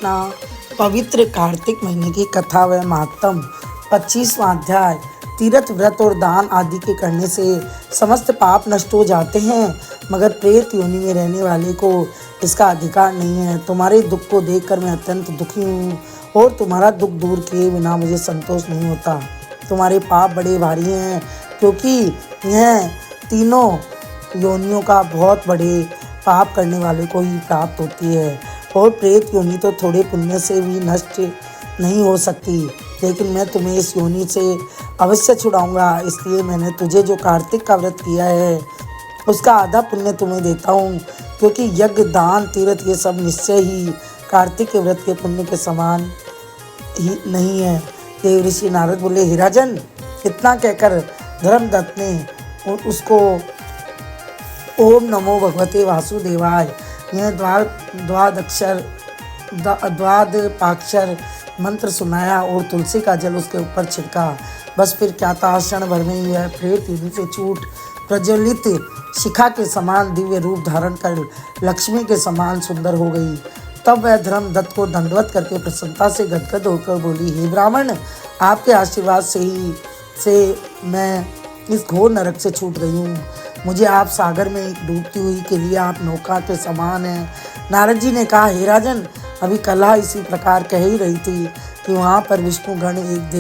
अपना पवित्र कार्तिक महीने की कथा व महात्म 25वां अध्याय। तीर्थ व्रत और दान आदि के करने से समस्त पाप नष्ट हो जाते हैं, मगर प्रेत योनि में रहने वाले को इसका अधिकार नहीं है। तुम्हारे दुख को देखकर मैं अत्यंत दुखी हूँ और तुम्हारा दुख दूर किए बिना मुझे संतोष नहीं होता। तुम्हारे पाप बड़े भारी हैं, क्योंकि यह तीनों योनियों का बहुत बड़े पाप करने वाले को ही प्राप्त होती है, और प्रेत योनि तो थोड़े पुण्य से भी नष्ट नहीं हो सकती। लेकिन मैं तुम्हें इस योनि से अवश्य छुड़ाऊंगा, इसलिए मैंने तुझे जो कार्तिक का व्रत किया है उसका आधा पुण्य तुम्हें देता हूँ, क्योंकि यज्ञ दान तीर्थ ये सब निश्चय ही कार्तिक के व्रत के पुण्य के समान ही नहीं है। देव ऋषि नारद बोले, हे राजन, इतना कहकर धर्मदत्त ने उसको ओम नमो भगवते वासुदेवाय यह द्वादपाक्षर मंत्र सुनाया और तुलसी का जल उसके ऊपर छिड़का। बस फिर क्या था, क्षण भर में ही वह प्रेत योनि से छूट प्रज्वलित शिखा के समान दिव्य रूप धारण कर लक्ष्मी के समान सुंदर हो गई। तब वह धर्मदत्त को दंडवत करके प्रसन्नता से गदगद होकर बोली, हे ब्राह्मण, आपके आशीर्वाद से मैं इस घोर नरक से छूट गई हूँ। मुझे आप सागर में एक डूबती हुई के लिए आप नौका के समान हैं। नारद जी ने कहा, हे राजन, अभी कला इसी प्रकार कह ही रही थी कि वहाँ पर विष्णुगण एक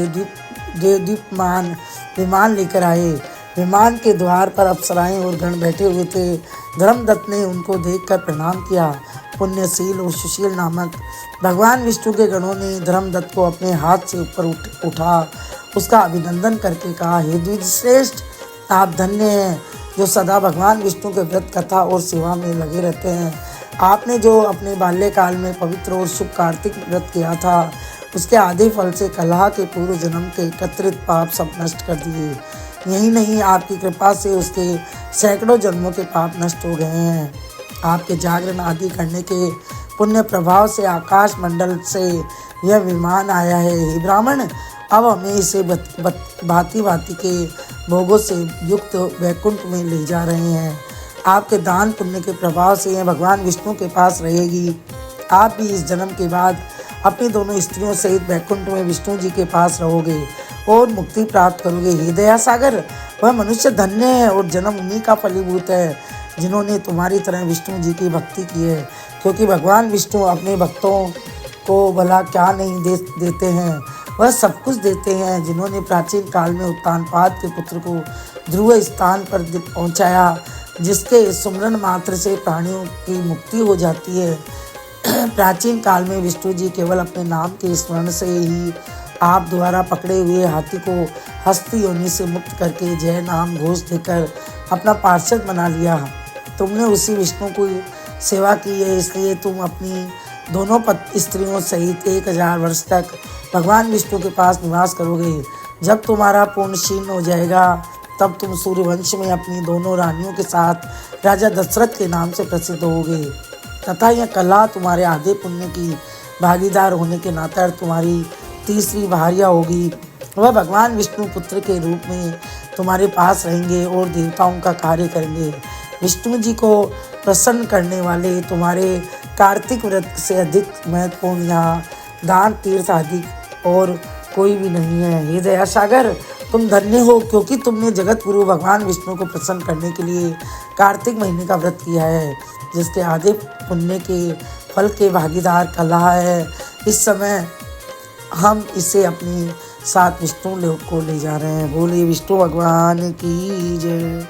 देवदीप्यमान विमान लेकर आए। विमान के द्वार पर अप्सराएं और गण बैठे हुए थे। धर्मदत्त ने उनको देखकर प्रणाम किया। पुण्यशील और सुशील नामक भगवान विष्णु के गणों ने धर्मदत्त को अपने हाथ से ऊपर उठा उसका अभिनंदन करके कहा, हे द्विजश्रेष्ठ, आप धन्य हैं जो सदा भगवान विष्णु के व्रत कथा और सेवा में लगे रहते हैं। आपने जो अपने बाल्यकाल में पवित्र और शुभ कार्तिक व्रत किया था, उसके आधे फल से कलह के पूर्व जन्म के एकत्रित पाप सब नष्ट कर दिए। यही नहीं, आपकी कृपा से उसके सैकड़ों जन्मों के पाप नष्ट हो गए हैं। आपके जागरण आदि करने के पुण्य प्रभाव से आकाश मंडल से यह विमान आया है। हे ब्राह्मण, अब हमें इसे भांति भांति के भोगों से युक्त वैकुंठ में ले जा रहे हैं। आपके दान पुण्य के प्रभाव से यह भगवान विष्णु के पास रहेगी। आप भी इस जन्म के बाद अपनी दोनों स्त्रियों सहित वैकुंठ में विष्णु जी के पास रहोगे और मुक्ति प्राप्त करोगे। हे दया सागर, वह मनुष्य धन्य है और जन्म उन्हीं का फलीभूत है जिन्होंने तुम्हारी तरह विष्णु जी की भक्ति की है, क्योंकि भगवान विष्णु अपने भक्तों को भला क्या नहीं देते हैं, वह सब कुछ देते हैं। जिन्होंने प्राचीन काल में उत्तानपाद के पुत्र को ध्रुव स्थान पर पहुंचाया, जिसके सुमरन मात्र से प्राणियों की मुक्ति हो जाती है। प्राचीन काल में विष्णु जी केवल अपने नाम के स्मरण से ही आप द्वारा पकड़े हुए हाथी को हस्ती योनि से मुक्त करके जय नाम घोष देकर अपना पार्षद बना लिया। तुमने उसी विष्णु को सेवा की है, इसलिए तुम अपनी दोनों स्त्रियों सहित 1000 वर्ष तक भगवान विष्णु के पास निवास करोगे। जब तुम्हारा पूर्ण क्षीण हो जाएगा, तब तुम सूर्यवंश में अपनी दोनों रानियों के साथ राजा दशरथ के नाम से प्रसिद्ध होगे, तथा यह कला तुम्हारे आधे पुण्य की भागीदार होने के नाते तुम्हारी तीसरी भार्या होगी। वह भगवान विष्णु पुत्र के रूप में तुम्हारे पास रहेंगे और देवताओं का कार्य करेंगे। विष्णु जी को प्रसन्न करने वाले तुम्हारे कार्तिक व्रत से अधिक महत्वपूर्ण यहाँ दान तीर्थ आदि और कोई भी नहीं है। हे दया सागर, तुम धन्य हो, क्योंकि तुमने जगत गुरु भगवान विष्णु को प्रसन्न करने के लिए कार्तिक महीने का व्रत किया है, जिसके आधे पुण्य के फल के भागीदार कलह है। इस समय हम इसे अपने साथ विष्णु लोक को ले जा रहे हैं। बोले विष्णु भगवान की जय।